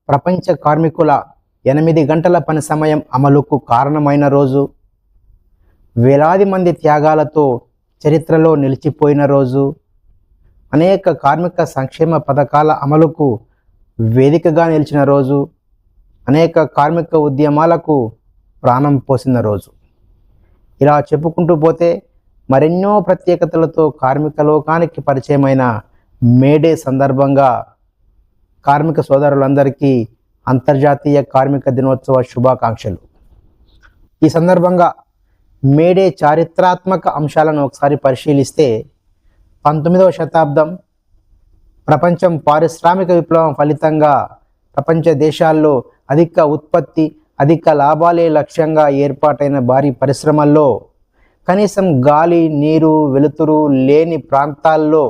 ప్రపంచ కార్మికుల 8 గంటల పని సమయం అమలుకు కారణమైన రోజు, వేలాది మంది త్యాగాలతో చరిత్రలో నిలిచిపోయిన రోజు, అనేక కార్మిక సంక్షేమ పథకాల అమలుకు వేదికగా నిలిచిన రోజు, అనేక కార్మిక ఉద్యమాలకు ప్రాణం పోసిన రోజు. ఇలా చెప్పుకుంటూ పోతే మరెన్నో ప్రత్యేకతలతో కార్మిక లోకానికి పరిచయమైన మేడే సందర్భంగా కార్మిక సోదరులందరికీ అంతర్జాతీయ కార్మిక దినోత్సవ శుభాకాంక్షలు. ఈ సందర్భంగా మేడే చారిత్రాత్మక అంశాలను ఒకసారి పరిశీలిస్తే 19వ శతాబ్దం ప్రపంచం పారిశ్రామిక విప్లవం ఫలితంగా ప్రపంచ దేశాల్లో అధిక ఉత్పత్తి, అధిక లాభాలే లక్ష్యంగా ఏర్పాటైన భారీ పరిశ్రమల్లో కనీసం గాలి, నీరు, వెలుతురు లేని ప్రాంతాల్లో,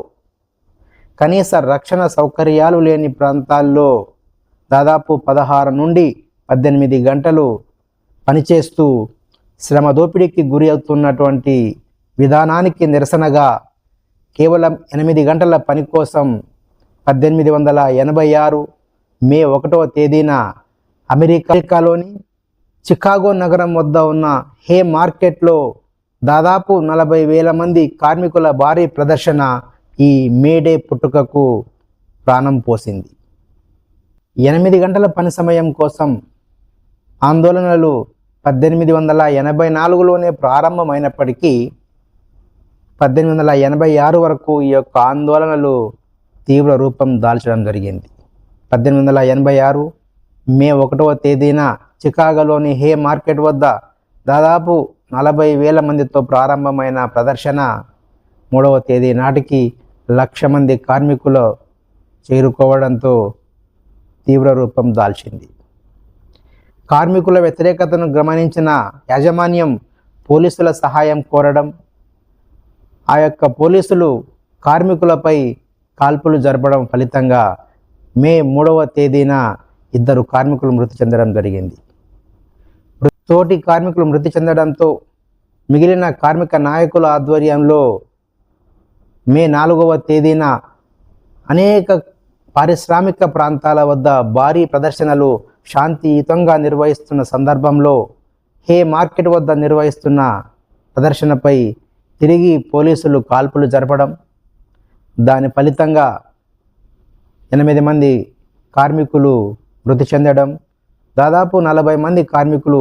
కనీస రక్షణ సౌకర్యాలు లేని ప్రాంతాల్లో దాదాపు 16 నుండి 18 గంటలు పనిచేస్తూ శ్రమ దోపిడీకి గురి అవుతున్నటువంటి విధానానికి నిరసనగా కేవలం 8 గంటల పని కోసం 1886 మే 1వ తేదీన అమెరికాలోని చికాగో నగరం వద్ద ఉన్న హే మార్కెట్లో దాదాపు 40,000 మంది కార్మికుల భారీ ప్రదర్శన ఈ మేడే పుట్టుకకు ప్రాణం పోసింది. 8 గంటల పని సమయం కోసం ఆందోళనలు 1884లోనే ప్రారంభమైనప్పటికీ 1886 వరకు ఈ యొక్క ఆందోళనలు తీవ్ర రూపం దాల్చడం జరిగింది. 1886 మే 1వ తేదీన చికాగోలోని హే మార్కెట్ వద్ద దాదాపు 40,000 మందితో ప్రారంభమైన ప్రదర్శన 3వ తేదీ నాటికి 1,00,000 మంది కార్మికులు చేరుకోవడంతో తీవ్ర రూపం దాల్చింది. కార్మికుల వ్యతిరేకతను గమనించిన యాజమాన్యం పోలీసుల సహాయం కోరడం, ఆ యొక్క పోలీసులు కార్మికులపై కాల్పులు జరపడం ఫలితంగా మే 3వ తేదీన 2 కార్మికులు మృతి చెందడం జరిగింది. తోటి కార్మికులు మృతి చెందడంతో మిగిలిన కార్మిక నాయకుల ఆధ్వర్యంలో మే 4వ తేదీన అనేక పారిశ్రామిక ప్రాంతాల వద్ద భారీ ప్రదర్శనలు శాంతియుతంగా నిర్వహిస్తున్న సందర్భంలో హే మార్కెట్ వద్ద నిర్వహిస్తున్న ప్రదర్శనపై తిరిగి పోలీసులు కాల్పులు జరపడం, దాని ఫలితంగా 8 మంది కార్మికులు మృతి చెందడం, దాదాపు 40 మంది కార్మికులు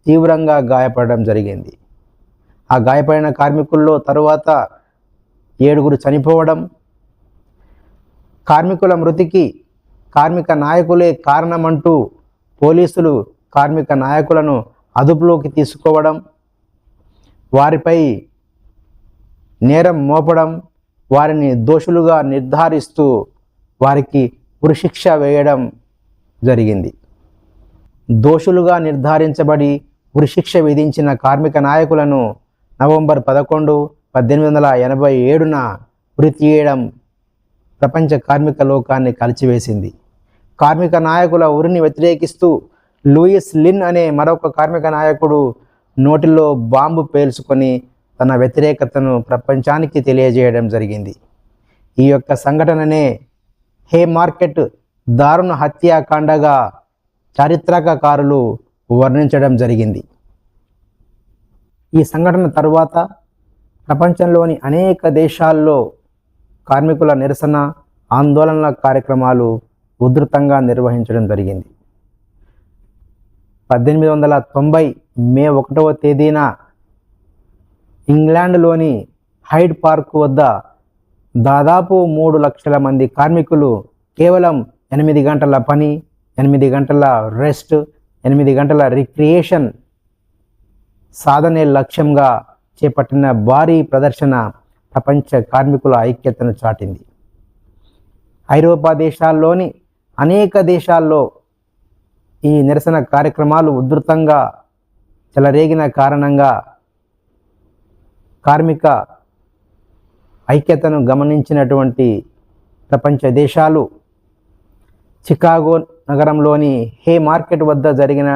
తీవ్రంగా గాయపడడం జరిగింది. ఆ గాయపడిన కార్మికుల్లో తరువాత 7 చనిపోవడం, కార్మికుల మృతికి కార్మిక నాయకులే కారణమంటూ పోలీసులు కార్మిక నాయకులను అదుపులోకి తీసుకోవడం, వారిపై నేరం మోపడం, వారిని దోషులుగా నిర్ధారిస్తూ వారికి ఉరిశిక్ష వేయడం జరిగింది. దోషులుగా నిర్ధారించబడి ఉరిశిక్ష విధించిన కార్మిక నాయకులను నవంబర్ 11, 1887న ఉరి తీయడం ప్రపంచ కార్మిక లోకాన్ని కలిచివేసింది. కార్మిక నాయకుల ఉరిని వ్యతిరేకిస్తూ లూయిస్ లిన్ అనే మరొక కార్మిక నాయకుడు నోటిలో బాంబు పేల్చుకొని తన వ్యతిరేకతను ప్రపంచానికి తెలియజేయడం జరిగింది. ఈ యొక్క సంఘటననే హే మార్కెట్ దారుణ హత్యాకాండగా చారిత్రకారులు వర్ణించడం జరిగింది. ఈ సంఘటన తరువాత ప్రపంచంలోని అనేక దేశాల్లో కార్మికుల నిరసన, ఆందోళనల కార్యక్రమాలు ఉధృతంగా నిర్వహించడం జరిగింది. 1890 మే 1వ తేదీన ఇంగ్లాండ్లోని హైడ్ పార్క్ వద్ద దాదాపు 3 లక్షల మంది కార్మికులు కేవలం 8 గంటల పని, 8 గంటల రెస్ట్, 8 గంటల రిక్రియేషన్ సాధనే లక్ష్యంగా చేపట్టిన భారీ ప్రదర్శన ప్రపంచ కార్మికుల ఐక్యతను చాటింది. ఐరోపా దేశాల్లోని అనేక దేశాల్లో ఈ నిరసన కార్యక్రమాలు ఉధృతంగా చెలరేగిన కారణంగా కార్మిక ఐక్యతను గమనించినటువంటి ప్రపంచ దేశాలు చికాగో నగరంలోని హే మార్కెట్ వద్ద జరిగిన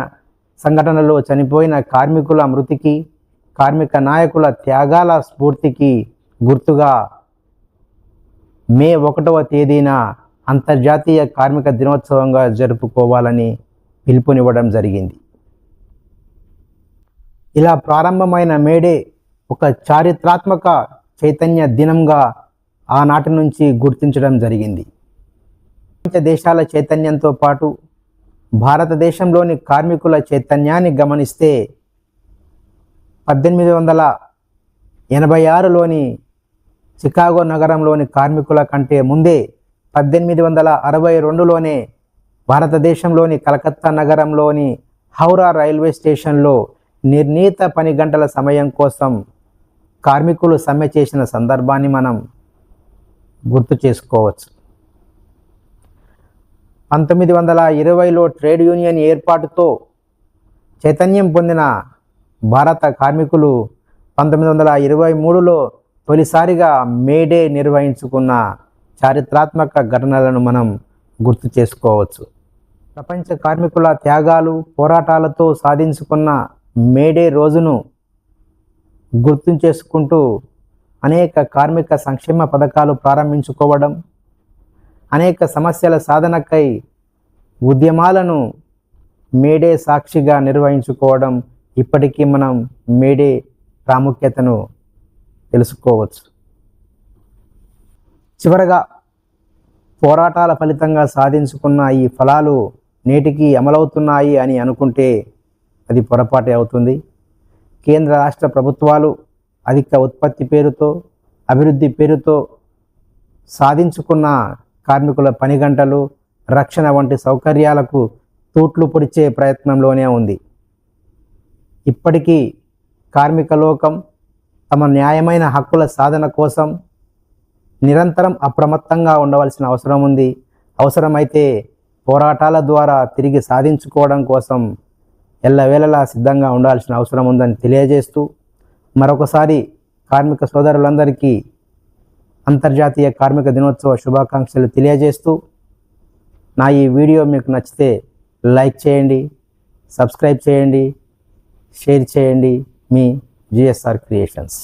సంఘటనలో చనిపోయిన కార్మికుల మృతికి, కార్మిక నాయకుల త్యాగాల స్ఫూర్తికి గుర్తుగా మే 1వ తేదీన అంతర్జాతీయ కార్మిక దినోత్సవంగా జరుపుకోవాలని పిలుపునివ్వడం జరిగింది. ఇలా ప్రారంభమైన మేడే ఒక చారిత్రాత్మక చైతన్య దినంగా ఆనాటి నుంచి గుర్తించడం జరిగింది. ప్రపంచ దేశాల చైతన్యంతో పాటు భారతదేశంలోని కార్మికుల చైతన్యాన్ని గమనిస్తే 1886లోని చికాగో నగరంలోని కార్మికుల కంటే ముందే 1862లోనే భారతదేశంలోని కలకత్తా నగరంలోని హౌరా రైల్వే స్టేషన్లో నిర్ణీత పని గంటల సమయం కోసం కార్మికులు సమ్మె చేసిన సందర్భాన్ని మనం గుర్తు చేసుకోవచ్చు. 1920లో ట్రేడ్ యూనియన్ ఏర్పాటుతో చైతన్యం పొందిన భారత కార్మికులు 1923లో తొలిసారిగా మేడే నిర్వహించుకున్న చారిత్రాత్మక ఘటనలను మనం గుర్తు చేసుకోవచ్చు. ప్రపంచ కార్మికుల త్యాగాలు, పోరాటాలతో సాధించుకున్న మేడే రోజును గుర్తు చేసుకుంటూ అనేక కార్మిక సంక్షేమ పథకాలు ప్రారంభించుకోవడం, అనేక సమస్యల సాధనకై ఉద్యమాలను మేడే సాక్షిగా నిర్వహించుకోవడం, ఇప్పటికీ మనం మేడే ప్రాముఖ్యతను తెలుసుకోవచ్చు. చివరగా పోరాటాల ఫలితంగా సాధించుకున్న ఈ ఫలాలు నేటికి అమలవుతున్నాయి అని అనుకుంటే అది పొరపాటే అవుతుంది. కేంద్ర రాష్ట్ర ప్రభుత్వాలు అధిక ఉత్పత్తి పేరుతో, అభివృద్ధి పేరుతో సాధించుకున్న కార్మికుల పని గంటలు, రక్షణ వంటి సౌకర్యాలకు తూట్లు పొడిచే ప్రయత్నంలోనే ఉంది. ఇప్పటికీ కార్మిక లోకం తమ న్యాయమైన హక్కుల సాధన కోసం నిరంతరం అప్రమత్తంగా ఉండవలసిన అవసరం ఉంది. అవసరమైతే పోరాటాల ద్వారా తిరిగి సాధించుకోవడం కోసం ఎల్లవేళలా సిద్ధంగా ఉండాల్సిన అవసరం ఉందని తెలియజేస్తూ, మరొకసారి కార్మిక సోదరులందరికీ అంతర్జాతీయ కార్మిక దినోత్సవ శుభాకాంక్షలు తెలియజేస్తూ, నా ఈ వీడియో మీకు నచ్చితే లైక్ చేయండి, సబ్స్క్రైబ్ చేయండి, షేర్ చేయండి. మీ జిఎస్ఆర్ క్రియేషన్స్.